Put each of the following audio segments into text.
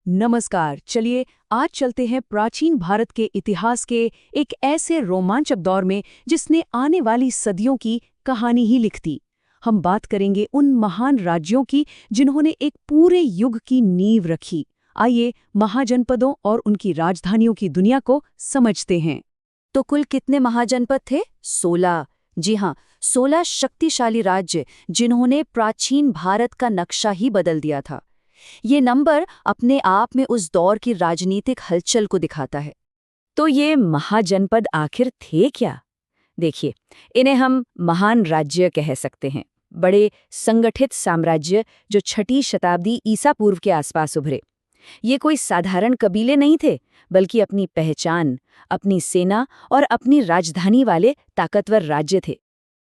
नमस्कार। चलिए आज चलते हैं प्राचीन भारत के इतिहास के एक ऐसे रोमांचक दौर में जिसने आने वाली सदियों की कहानी ही लिख दी। हम बात करेंगे उन महान राज्यों की जिन्होंने एक पूरे युग की नींव रखी। आइए महाजनपदों और उनकी राजधानियों की दुनिया को समझते हैं। तो कुल कितने महाजनपद थे? 16। जी हाँ, 16 शक्तिशाली राज्य जिन्होंने प्राचीन भारत का नक्शा ही बदल दिया था। ये नंबर अपने आप में उस दौर की राजनीतिक हलचल को दिखाता है। तो ये महाजनपद आखिर थे क्या? देखिए, इन्हें हम महान राज्य कह सकते हैं। बड़े संगठित साम्राज्य जो 6वीं शताब्दी ईसा पूर्व के आसपास उभरे। ये कोई साधारण कबीले नहीं थे, बल्कि अपनी पहचान, अपनी सेना और अपनी राजधानी वाले ताकतवर राज्य थे।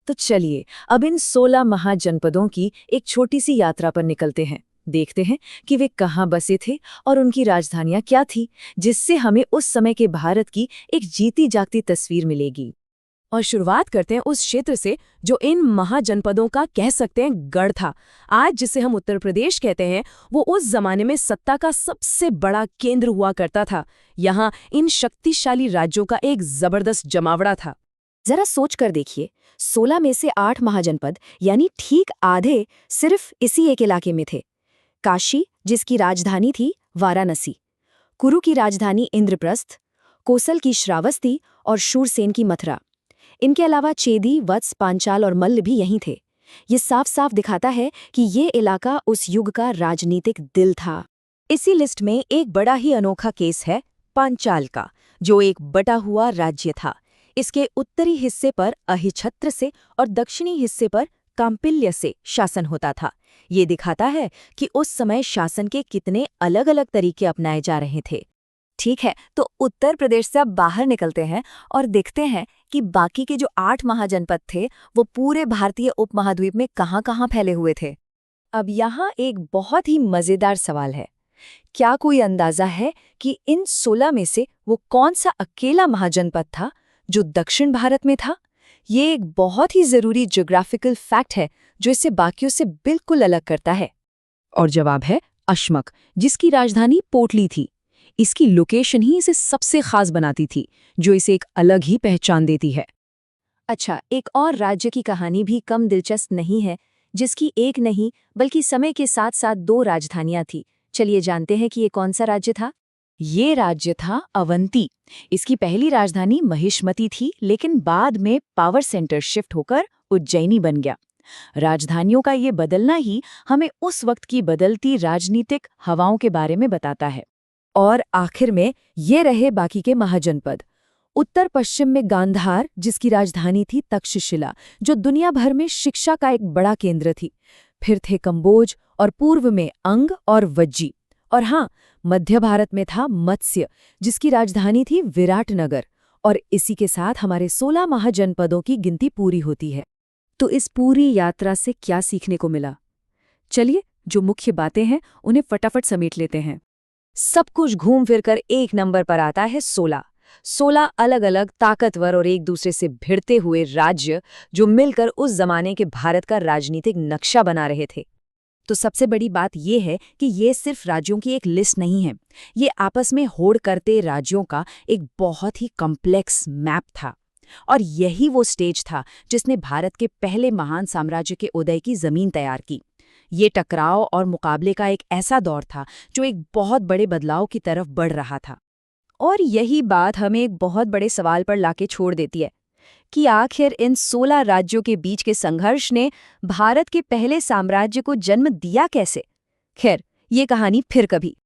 तो चलिए अब इन 16 महाजनपदों की एक छोटी सी यात्रा पर निकलते हैं। देखते हैं कि वे कहाँ बसे थे और उनकी राजधानियां क्या थी, जिससे हमें उस समय के भारत की एक जीती जागती तस्वीर मिलेगी। और शुरुआत करते हैं उस क्षेत्र से जो इन महाजनपदों का कह सकते हैं गढ़ था। आज जिसे हम उत्तर प्रदेश कहते हैं, वो उस जमाने में सत्ता का सबसे बड़ा केंद्र हुआ करता था। यहाँ इन शक्तिशाली राज्यों का एक जबरदस्त जमावड़ा था। जरा सोच कर देखिए, 16 में से 8 महाजनपद यानी ठीक आधे सिर्फ इसी एक इलाके में थे। काशी, जिसकी राजधानी थी वाराणसी, कुरु की राजधानी इंद्रप्रस्थ, कोसल की श्रावस्ती और शूरसेन की मथुरा। इनके अलावा चेदी, वत्स, पांचाल और मल्ल भी यहीं थे। ये साफ साफ दिखाता है कि ये इलाका उस युग का राजनीतिक दिल था। इसी लिस्ट में एक बड़ा ही अनोखा केस है पांचाल का, जो एक बटा हुआ राज्य था। इसके उत्तरी हिस्से पर अहिछत्र से और दक्षिणी हिस्से पर कांपिल्य से शासन होता था। ये दिखाता है कि उस समय शासन के कितने अलग अलग तरीके अपनाए जा रहे थे। ठीक है, तो उत्तर प्रदेश से अब बाहर निकलते हैं और देखते हैं कि बाकी के जो 8 महाजनपद थे वो पूरे भारतीय उपमहाद्वीप में कहाँ-कहाँ फैले हुए थे। अब यहाँ एक बहुत ही मजेदार सवाल है। क्या कोई अंदाजा है कि इन 16 में से वो कौन सा अकेला महाजनपद था जो दक्षिण भारत में था? ये एक बहुत ही जरूरी ज्योग्राफिकल फैक्ट है जो इसे बाकियों से बिल्कुल अलग करता है। और जवाब है अश्मक, जिसकी राजधानी पोटली थी। इसकी लोकेशन ही इसे सबसे खास बनाती थी, जो इसे एक अलग ही पहचान देती है। अच्छा, एक और राज्य की कहानी भी कम दिलचस्प नहीं है, जिसकी एक नहीं बल्कि समय के साथ साथ 2 राजधानियां थी। चलिए जानते हैं कि ये कौन सा राज्य था। ये राज्य था अवंती। इसकी पहली राजधानी महिष्मती थी, लेकिन बाद में पावर सेंटर शिफ्ट होकर उज्जैनी बन गया। राजधानियों का ये बदलना ही हमें उस वक्त की बदलती राजनीतिक हवाओं के बारे में बताता है। और आखिर में ये रहे बाकी के महाजनपद। उत्तर पश्चिम में गांधार, जिसकी राजधानी थी तक्षशिला, जो दुनिया भर में शिक्षा का एक बड़ा केंद्र थी। फिर थे कंबोज और पूर्व में अंग और वज्जी। और हाँ, मध्य भारत में था मत्स्य, जिसकी राजधानी थी विराटनगर। और इसी के साथ हमारे 16 महाजनपदों की गिनती पूरी होती है। तो इस पूरी यात्रा से क्या सीखने को मिला? चलिए, जो मुख्य बातें हैं उन्हें फटाफट समेट लेते हैं। सब कुछ घूम फिरकर एक नंबर पर आता है 16। 16 अलग अलग ताकतवर और एक दूसरे से भिड़ते हुए राज्य जो मिलकर उस जमाने के भारत का राजनीतिक नक्शा बना रहे थे। तो सबसे बड़ी बात यह है कि ये सिर्फ राज्यों की एक लिस्ट नहीं है, ये आपस में होड़ करते राज्यों का एक बहुत ही कॉम्प्लेक्स मैप था। और यही वो स्टेज था जिसने भारत के पहले महान साम्राज्य के उदय की जमीन तैयार की। ये टकराव और मुकाबले का एक ऐसा दौर था जो एक बहुत बड़े बदलाव की तरफ बढ़ रहा था। और यही बात हमें एक बहुत बड़े सवाल पर लाके छोड़ देती है कि आखिर इन 16 राज्यों के बीच के संघर्ष ने भारत के पहले साम्राज्य को जन्म दिया कैसे? खैर, ये कहानी फिर कभी।